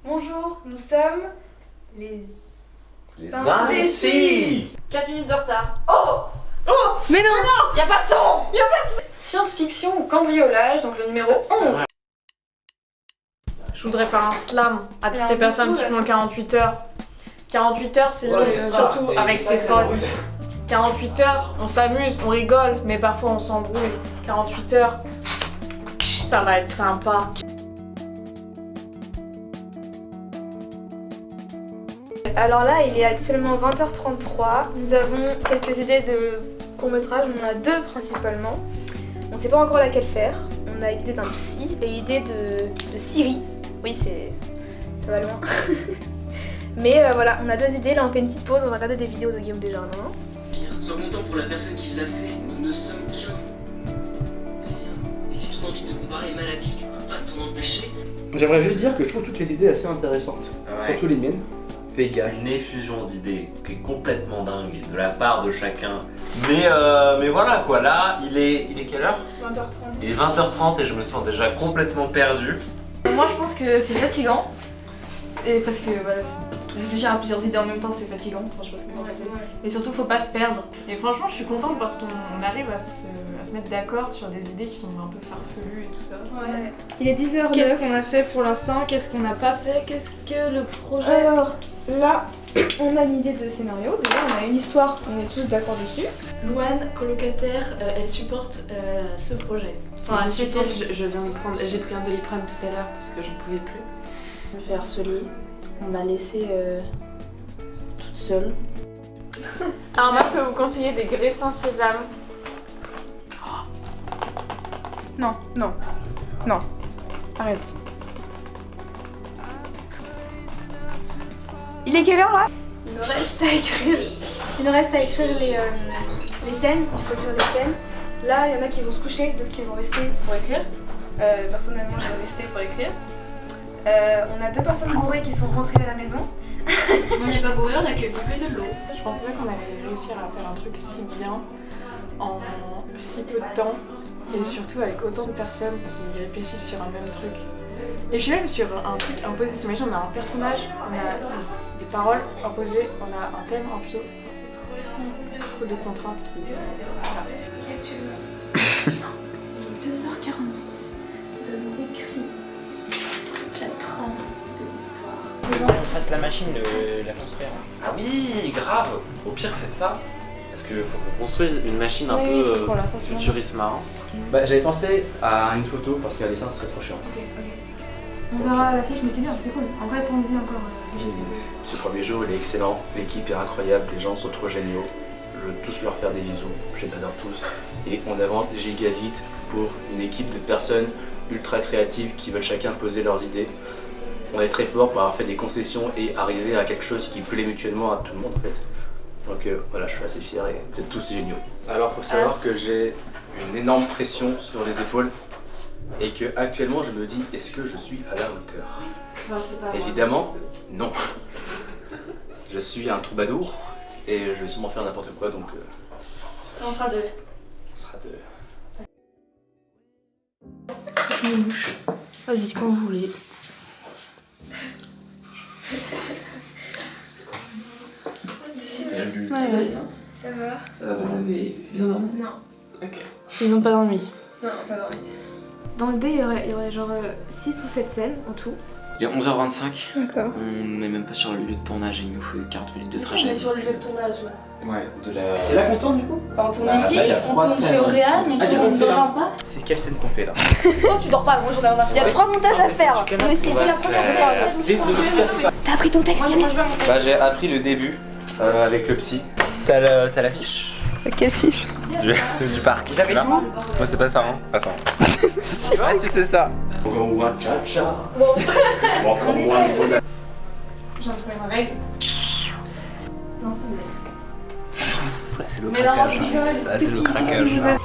Bonjour, nous sommes les indécis. 4 minutes de retard. Mais non, Y'a pas de son. Science-fiction ou cambriolage, donc le numéro 11. Je voudrais faire un slam à toutes les personnes qui font 48 heures. 48 heures, c'est surtout avec ses potes. 48 heures, on s'amuse, on rigole, mais parfois on s'embrouille. 48 heures, ça va être sympa. Alors là, il est actuellement 20h33. Nous avons quelques idées de court-métrage. On en a deux principalement. On ne sait pas encore laquelle faire. On a l'idée d'un psy et l'idée de Siri. Oui, c'est pas loin. Mais voilà, on a deux idées. Là, on fait une petite pause. On va regarder des vidéos de Guillaume Desjardins. Sois content pour la personne qui l'a fait. Nous ne sommes qu'un. Allez, viens. Et si ton envie de te comparer est maladive, tu peux pas t'en empêcher. J'aimerais juste dire que je trouve toutes les idées assez intéressantes. Ouais. Surtout les miennes. Vegan. Une effusion d'idées qui est complètement dingue de la part de chacun. Mais voilà quoi, là il est quelle heure? 20h30. Il est 20h30 et je me sens déjà complètement perdu. Moi je pense que c'est fatigant. Et parce que réfléchir à plusieurs idées en même temps c'est fatigant. Enfin, je sais pas ce que vous en pensez. Et surtout faut pas se perdre. Et franchement, je suis contente parce qu'on arrive à se mettre d'accord sur des idées qui sont un peu farfelues et tout ça. Ouais. Il est 10h09. Qu'est-ce qu'on a fait pour l'instant? Qu'est-ce qu'on n'a pas fait? Qu'est-ce que le projet? Alors là, on a une idée de scénario. Déjà, on a une histoire. On est tous d'accord dessus. Louane, colocataire, elle supporte ce projet. C'est difficile, j'ai pris un Doliprane tout à l'heure parce que j'en pouvais plus. Je me fais harceler. On m'a laissée toute seule. Alors moi, je peux vous conseiller des graissins sésame. Non, non, non. Arrête. Il est quelle heure là? Il nous reste à écrire. Il nous reste à écrire les scènes. Il faut écrire les scènes. Là, il y en a qui vont se coucher, d'autres qui vont rester pour écrire. Personnellement, je vais rester pour écrire. On a deux personnes bourrées qui sont rentrées à la maison. On n'est pas bourré, on a que bu de l'eau. Je pensais pas qu'on allait réussir à faire un truc si bien en si peu de temps et surtout avec autant de personnes qui réfléchissent sur un même truc. Et puis même sur un truc imposé, t'imagines, on a un personnage, on a des paroles imposées, on a un thème imposé. Trop de contraintes qui... Putain, il est 2h46. Nous avons écrit toute la trame de l'histoire. On fasse la machine de la construire. Ah oui, grave. Au pire faites ça. Parce qu'il faut qu'on construise une machine un Oui, peu faut qu'on la fasse futuriste marrant. Bah j'avais pensé à une photo parce qu'à dessin ce serait trop chiant. On verra l'affiche, mais c'est bien, c'est cool. En vrai, pensez encore. Ce premier jeu il est excellent, l'équipe est incroyable, les gens sont trop géniaux. Je veux tous leur faire des bisous, je les adore tous. Et on avance giga vite pour une équipe de personnes ultra créatives qui veulent chacun poser leurs idées. On est très fort pour avoir fait des concessions et arriver à quelque chose qui plaît mutuellement à tout le monde en fait. Donc voilà, je suis assez fier et vous êtes tous géniaux. Alors faut savoir que j'ai une énorme pression sur les épaules et que actuellement je me dis est-ce que je suis à la hauteur? Enfin, je sais pas. Évidemment, non. Je suis un troubadour et je vais sûrement faire n'importe quoi donc On sera deux. on sera deux. Je me bouche. Vas-y, quand vous voulez. Salut. Ouais, Ça va? Ça va, vous avez bien dormi? Non. Ok. ils ont pas dormi. Non, pas dormi. Dans l'idée, il y aurait genre 6 ou 7 scènes en tout. Il est 11h25. D'accord. On n'est même pas sur le lieu de tournage et il nous faut 40 minutes de On trajet. est sur le lieu de tournage là. Ouais, de la. C'est là qu'on tourne du coup? On tourne Bah, ici, là, il y a on 3 tourne scènes chez Auréane, on Ah, tu tourne peux dans faire. un parc. C'est quelle scène qu'on fait là? Oh, tu dors pas, moi j'en ai rien à faire. Il y a 3 montages à faire. On essaie, c'est la première fois. T'as appris ton texte, Yanis? Bah j'ai appris le début avec le psy. T'as la fiche? Quelle fiche? Du parc. Vous avez tout? Moi c'est pas ça hein. Attends. Ouais si c'est ça. J'ai trouvé une règle. Non, c'est Là c'est le Mais non, craquage. je rigole. Là c'est le craquage. vrai.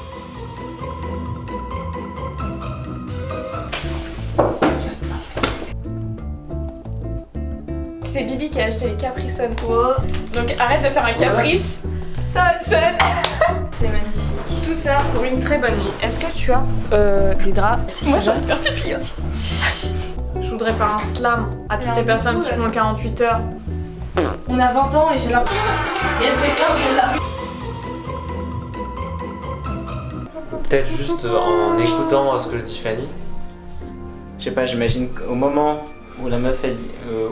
C'est Bibi qui a acheté les Capri Sun. Donc arrête de faire un caprice. Seul. C'est magnifique. Tout ça pour une très bonne nuit. Est-ce que tu as des draps? Moi j'ai envie de faire pipi aussi. Je voudrais faire un slam à toutes les personnes qui font 48 heures. On a 20 ans et j'ai l'impression. Et elle fait ça au milieu de la rue. Peut-être juste en écoutant ce que dit Fanny. Je sais pas, j'imagine qu'au moment où la meuf,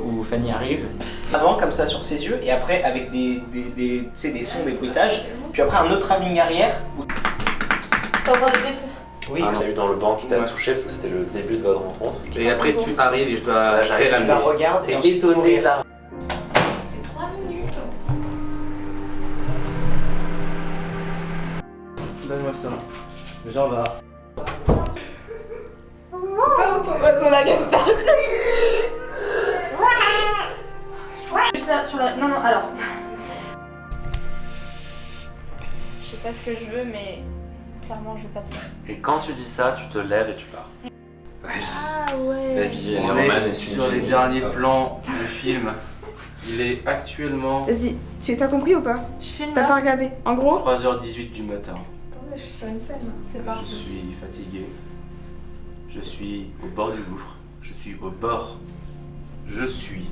où Fanny arrive, avant comme ça sur ses yeux, et après avec tu sais, des sons, des bruitages, puis après un autre travelling arrière. T'as entendu des trucs? Oui, Il y a eu dans le banc qui t'a touché parce que c'était le début de votre rencontre. Et après tu arrives et je dois tu la regardes et T'es ensuite étonné sourire. là. C'est 3 minutes. Donne-moi ça. Déjà on va. C'est pas où ton voisin la Gaspard. Juste là, sur la. Non, non, alors. Je sais pas ce que je veux, mais clairement, je veux pas de ça. Et quand tu dis ça, tu te lèves et tu pars. Ah ouais. Vas-y, On Roman, est sur les derniers plans du film. Il est actuellement Vas-y, tu t'as compris ou pas? Tu filmes T'as là? pas regardé? En gros, 3h18 du matin. Attendez, je suis sur une scène. C'est Je parti. suis fatigué. Je suis au bord du gouffre. Je suis au bord. Je suis.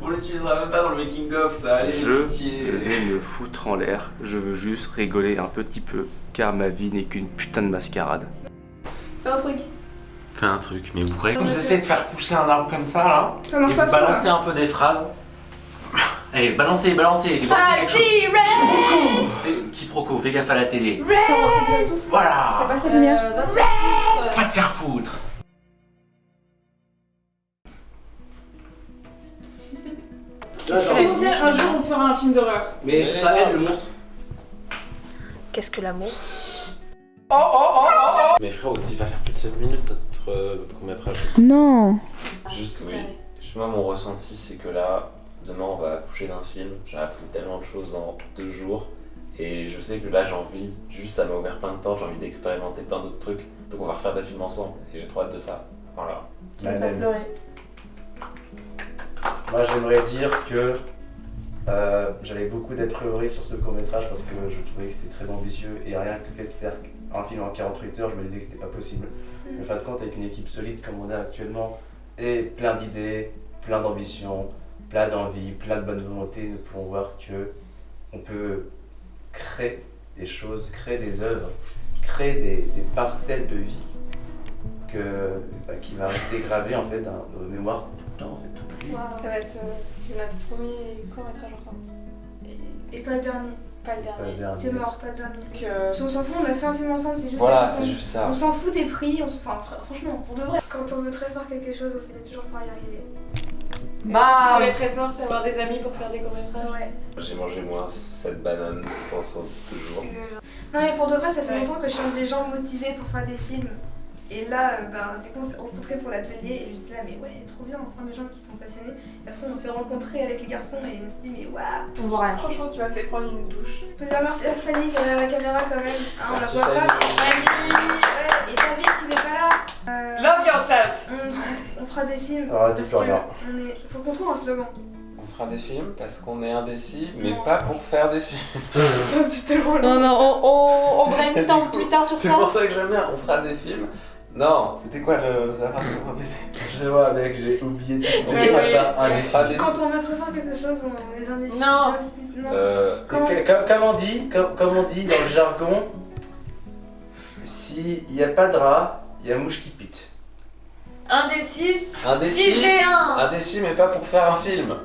On l'utilisera même pas dans le making of, ça. Allez, Je pitié. vais me foutre en l'air. Je veux juste rigoler un petit peu, car ma vie n'est qu'une putain de mascarade. fais un truc. Fais un truc, mais vous croyez que Non, vous mais essayez de faire pousser un arbre comme ça là Ça et marche vous pas trop là. balancez un peu des phrases. Allez, balancez quelque chose. Quiproquo, fais gaffe à la télé. Ça marche pas du tout. C'est Voilà. pas sa lumière. Va te faire foutre. Si on vient un jour, on fera un film d'horreur. Mais ce sera elle le monstre. Qu'est-ce que l'amour? Mais frérot, il va faire plus de 7 minutes notre court-métrage. Non. Juste, oui. Moi, mon ressenti, c'est que là, demain, on va accoucher d'un film. J'ai appris tellement de choses en 2 jours. Et je sais que là, j'ai envie, juste ça m'a ouvert plein de portes, j'ai envie d'expérimenter plein d'autres trucs. Donc, on va refaire des films ensemble. Et j'ai trop hâte de ça. Voilà. Je vais pas pleurer. Moi j'aimerais dire que j'avais beaucoup d'a priori sur ce court-métrage parce que je trouvais que c'était très ambitieux et rien que le fait de faire un film en 48 heures, je me disais que c'était pas possible. Mais en fin de compte, avec une équipe solide comme on a actuellement et plein d'idées, plein d'ambitions, plein d'envie, plein de bonne volonté, nous pouvons voir que on peut créer des choses, créer des œuvres, créer des parcelles de vie qui va rester gravé en fait dans nos mémoires tout le temps en fait. Ça va être c'est notre premier court-métrage ensemble. Et pas le dernier. Pas le dernier. C'est mort, pas le dernier. Donc, On s'en fout, on a fait un film ensemble, c'est juste Voilà, ça. c'est juste ça. On s'en fout des prix, enfin franchement, pour de vrai. Quand on veut très faire quelque chose, on finit toujours par y arriver. Bah, on est très fort, c'est avoir des amis pour faire des courts-métrages. Ouais. J'ai mangé moins 7 bananes, je pense, en 2 jours. Non mais pour de vrai, ça fait Ouais. longtemps que je cherche des gens motivés pour faire des films. Et là, du coup, on s'est rencontrés pour l'atelier et j'étais là, mais ouais, trop bien, enfin des gens qui sont passionnés. Et après, on s'est rencontrés avec les garçons et je me suis dit, mais waouh. On voit rien. Franchement, tu m'as fait prendre une douche. Je peux dire merci à Fanny qui est derrière la caméra quand même. Hein, on la Merci, voit pas, Fanny. mais ouais, et David qui n'est pas là. Love yourself. On fera des films. Alors, dis parce plus rien. Faut qu'on trouve un slogan. On fera des films parce qu'on est indécis, mais pas pour faire des films. C'était drôle. Non, non, on brainstorm plus tard sur C'est ça. pour ça que j'aime bien, on fera des films. Non, c'était quoi la phrase qu'on répétait? Je vois mec, j'ai oublié tout. Oui, oui. Quand on veut trop faire quelque chose, on les indécis. Non. Comme on dit dans le jargon, s'il n'y a pas de rat, il y a mouche qui pite. Un des 6. Indécis, 6 des 1. indécis, mais pas pour faire un film.